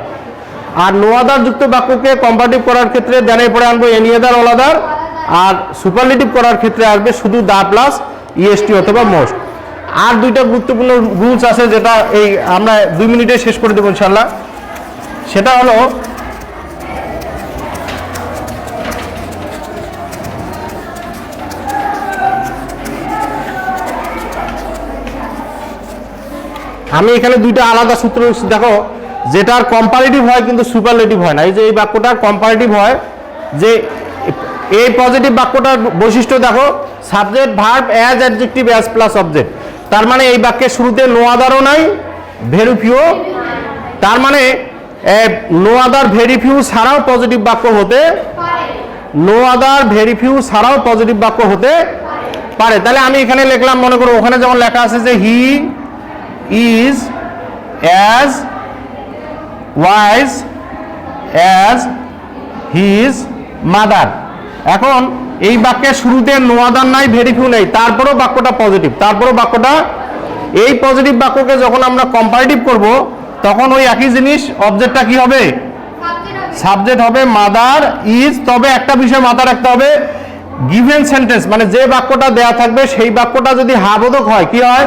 Speaker 1: আর নো আদার যুক্ত বাক্যকে কম্পারেটিভ করার ক্ষেত্রে দেনের পরে আনবো এনি আদার অল আদার, আর সুপারলেটিভ করার ক্ষেত্রে আসবে শুধু দা প্লাস ইএসটি অথবা মোস্ট। আর দুইটা গুরুত্বপূর্ণ রুলস আছে, যেটা এই আমরা 2 মিনিটে শেষ করে দেবো ইনশাল্লাহ। সেটা হলো আমি এখানে দুইটা আলাদা সূত্র দেখো, যেটার কম্পারেটিভ হয় কিন্তু সুপারলেটিভ হয় না। এই যে এই বাক্যটার কম্পারেটিভ হয়, যে এই পজিটিভ বাক্যটার বৈশিষ্ট্য দেখো, subject verb as adjective as plus object. তার মানে এই বাক্যের শুরুতে নো আদারও নাই, ভেরি ফিউ। তার মানে নো আদার ভেরি ফিউ ছাড়াও পজিটিভ বাক্য হতে, নো আদার ভেরি ফিউ ছাড়াও পজিটিভ বাক্য হতে পারে। তাহলে আমি এখানে লিখলাম, মনে করো ওখানে যেমন লেখা আছে যে he is as wise as his mother. এখন এই বাক্যের শুরুতে নো আদার নাই, ভেরি ফিউ নেই, তারপরেও বাক্যটা পজিটিভ, তারপরেও বাক্যটা, এই পজিটিভ বাক্যকে যখন আমরা কম্পারেটিভ করব তখন ওই একই জিনিস, অবজেক্টটা কি হবে? সাবজেক্ট হবে মাদার ইজ। তবে একটা বিষয় মাথায় রাখতে হবে, গিভেন সেন্টেন্স মানে যে বাক্যটা দেয়া থাকবে সেই বাক্যটা যদি হা বোধক হয়, কি হয়?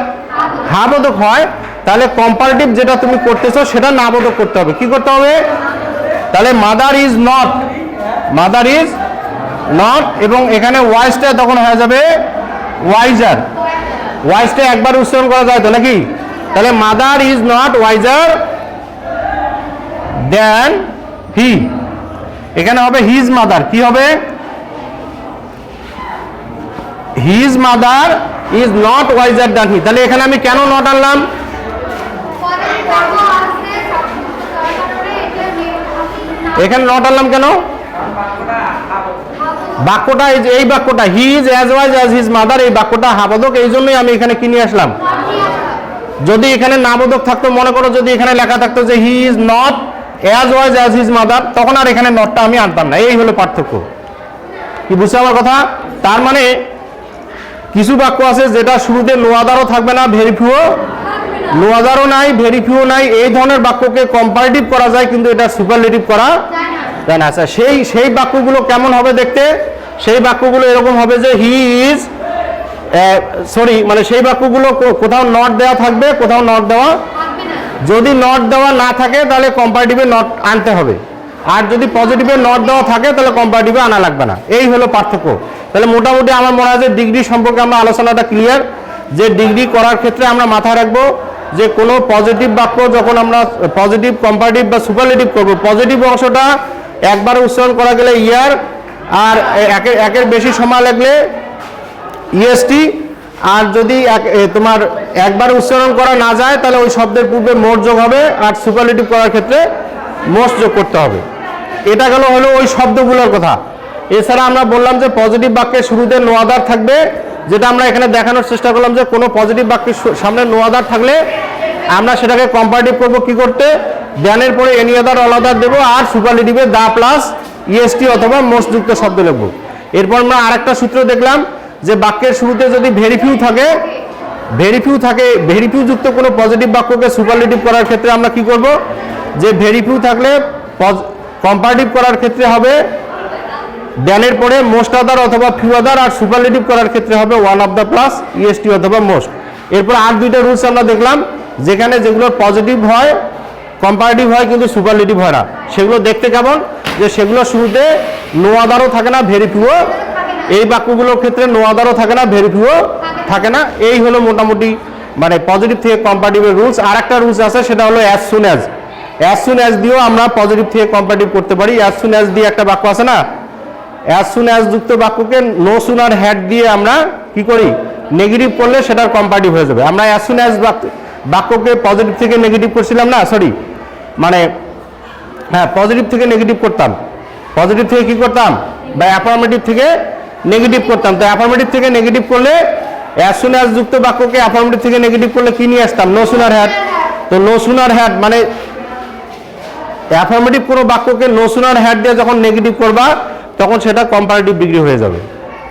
Speaker 1: হা বোধক হয়, তাহলে কম্পারেটিভ যেটা তুমি করতেছো সেটা নাবোধক করতে হবে। কি করতে হবে? তাহলে মাদার ইজ নট এবং এখানে ওয়াইজটা তখন হয়ে যাবে ওয়াইজার। ওয়াইজটা একবার উচ্চারণ করা যায় তো নাকি? তাহলে mother is not wiser than he, এখানে হবে হিজ মাদার। কি হবে? His mother is not wiser than he. তাহলে এখানে আমি কেন নট আনলাম? এখানে নট আনলাম কেন? বাক্যটা এই বাক্যটা he is as wise as his mother, এই বাক্যটা হাবোধক, এই জন্যই আমি এখানে কি নিয়ে আসলাম। যদি এখানে নাবোধক থাকতো, মনে করো যদি এখানে লেখা থাকতো যে he is not as wise as his mother, তখন আর এখানে নটটা আমি আনতাম না। এই হলো পার্থক্য। কি বুঝছো আমার কথা? তার মানে কিছু বাক্য আছে যেটা শুরুতে নো আদারও থাকবে না, ভেরিফিউ নো আদারও নাই, ভেরিফিউ নাই, এই ধরনের বাক্যকে কম্পারেটিভ করা যায়, কিন্তু এটা সুপারলেটিভ করা যায় না। আচ্ছা, সেই বাক্যগুলো কেমন হবে দেখতে? সেই বাক্যগুলো এরকম হবে যে হি ইজ মানে সেই বাক্যগুলো কোথাও নট দেওয়া থাকবে, কোথাও নট দেওয়া। যদি নট দেওয়া না থাকে তাহলে কম্পারেটিভে নট আনতে হবে, আর যদি পজিটিভে নট দেওয়া থাকে তাহলে কম্পারেটিভে আনা লাগবে না। এই হলো পার্থক্য। তাহলে মোটামুটি আমার মনে হয় যে ডিগ্রি সম্পর্কে আমরা আলোচনাটা ক্লিয়ার। যে ডিগ্রি করার ক্ষেত্রে আমরা মাথায় রাখবো যে কোনো পজিটিভ বাক্য যখন আমরা পজিটিভ, কম্পারেটিভ বা সুপারলেটিভ করব, পজিটিভ অংশটা একবার উচ্চারণ করা গেলে ইয়ার, আর একের বেশি সময় লাগলে ইএসটি, আর যদি তোমার একবার উচ্চারণ করা না যায় তাহলে ওই শব্দের পূর্বে মোট যোগ হবে, আর সুপারলেটিভ করার ক্ষেত্রে মোস্ট যোগ করতে হবে। এটা হলো ওই শব্দগুলোর কথা। এছাড়া আমরা বললাম যে পজিটিভ বাক্যের শুরুতে নো আদার থাকবে, যেটা আমরা এখানে দেখানোর চেষ্টা করলাম যে কোনো পজিটিভ বাক্যের সামনে নো আদার থাকলে আমরা সেটাকে কম্পারেটিভ করবো কি করতে? দেনের পরে এনি আদার অল আদার দেবো, আর সুপারলেটিভে দা প্লাস ইএসটি অথবা মোস্ট যুক্ত শব্দ লিখবো। এরপর আমরা আরেকটা সূত্র দেখলাম যে বাক্যের শুরুতে যদি ভেরিফিউ থাকে, ভেরিফিউ যুক্ত কোনো পজিটিভ বাক্যকে সুপারলেটিভ করার ক্ষেত্রে আমরা কি করব? যে ভেরিফিউ থাকলে কম্পারেটিভ করার ক্ষেত্রে হবে দেনের পরে মোস্ট আদার অথবা ফিউ আদার, আর সুপারলেটিভ করার ক্ষেত্রে হবে one of the plus EST অথবা মোস্ট। এরপর আর দুইটা রুলস আমরা দেখলাম, যেখানে যেগুলো পজিটিভ হয় কম্পারেটিভ হয় কিন্তু সুপারলেটিভ হয় না। সেগুলো দেখতে কেমন? যে সেগুলো শুরুতে নো আদারও থাকে না, ভেরিফিউও, এই বাক্যগুলোর ক্ষেত্রে নো আদারও থাকে না, ভেরিফিউও থাকে না। এই হলো মোটামুটি মানে পজিটিভ থেকে কম্পারেটিভের রুলস। আর একটা রুলস আছে, সেটা হলো অ্যাজ সুন অ্যাজ দিয়েও আমরা পজিটিভ থেকে কম্পারেটিভ করতে পারি। অ্যাজ সুন অ্যাজ দিয়ে একটা বাক্য আছে না, অ্যাজ সুন অ্যাজ যুক্ত বাক্যকে নো সুনার হ্যাড দিয়ে আমরা কি করি? নেগেটিভ করলে সেটার কম্পারেটিভ হয়ে যাবে। আমরা অ্যাজ সুন অ্যাজ বাক্যকে পজিটিভ থেকে নেগেটিভ করছিলাম না, মানে হ্যাঁ, পজিটিভ থেকে নেগেটিভ করতাম, পজিটিভ থেকে কি করতাম? বা অ্যাফার্মেটিভ থেকে নেগেটিভ করতাম। তো অ্যাফার্মেটিভ থেকে নেগেটিভ করলে অ্যাজ সুন অ্যাজ যুক্ত বাক্যকে অ্যাফার্মেটিভ থেকে নেগেটিভ করলে কি নিয়ে আসতাম? No sooner had. তো নো সুনার হ্যাড মানে অ্যাফার্মেটিভ কোনো বাক্যকে নো সুনার হ্যাড দিয়ে যখন নেগেটিভ করবা তখন সেটা কম্পারেটিভ ডিগ্রি হয়ে যাবে।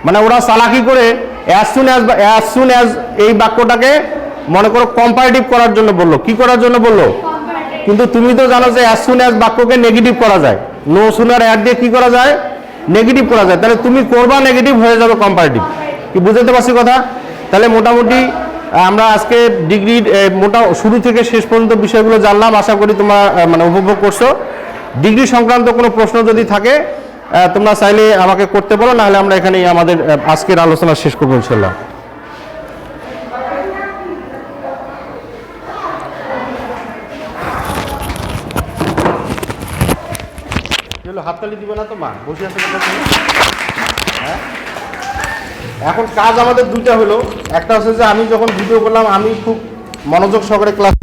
Speaker 1: মানে ওরা চালাকি করে অ্যাজ সুন অ্যাজ এই বাক্যটাকে মনে করো কম্পারেটিভ করার জন্য বললো। কি করার জন্য বললো? কিন্তু তুমি তো জানো যে অ্যাজ সুন অ্যাজ বাক্যকে নেগেটিভ করা যায়, নো সুনার হ্যাড দিয়ে কি করা যায়? নেগেটিভ করা যায়। তাহলে তুমি করবা নেগেটিভ, হয়ে যাবে কম্পারেটিভ। কি বুঝতে পারছি কথা? তাহলে মোটামুটি আমরা আজকে ডিগ্রির শুরু থেকে শেষ পর্যন্ত বিষয়গুলো জানলাম। আশা করি তোমরা মানে উপভোগ করছো। ডিগ্রি সংক্রান্ত কোনো প্রশ্ন যদি থাকে তোমরা চাইলে আমাকে করতে পারো, নাহলে আমরা এখানেই আমাদের আজকের আলোচনা শেষ করবো ইনশাল্লাহ। হাততালি দিবে না তো মা? বসে আছে হ্যাঁ। এখন কাজ আমাদের দুইটা হলো, একটা হচ্ছে যে আমি যখন ভিডিও করলাম আমি খুব মনোযোগ সহকারে ক্লাস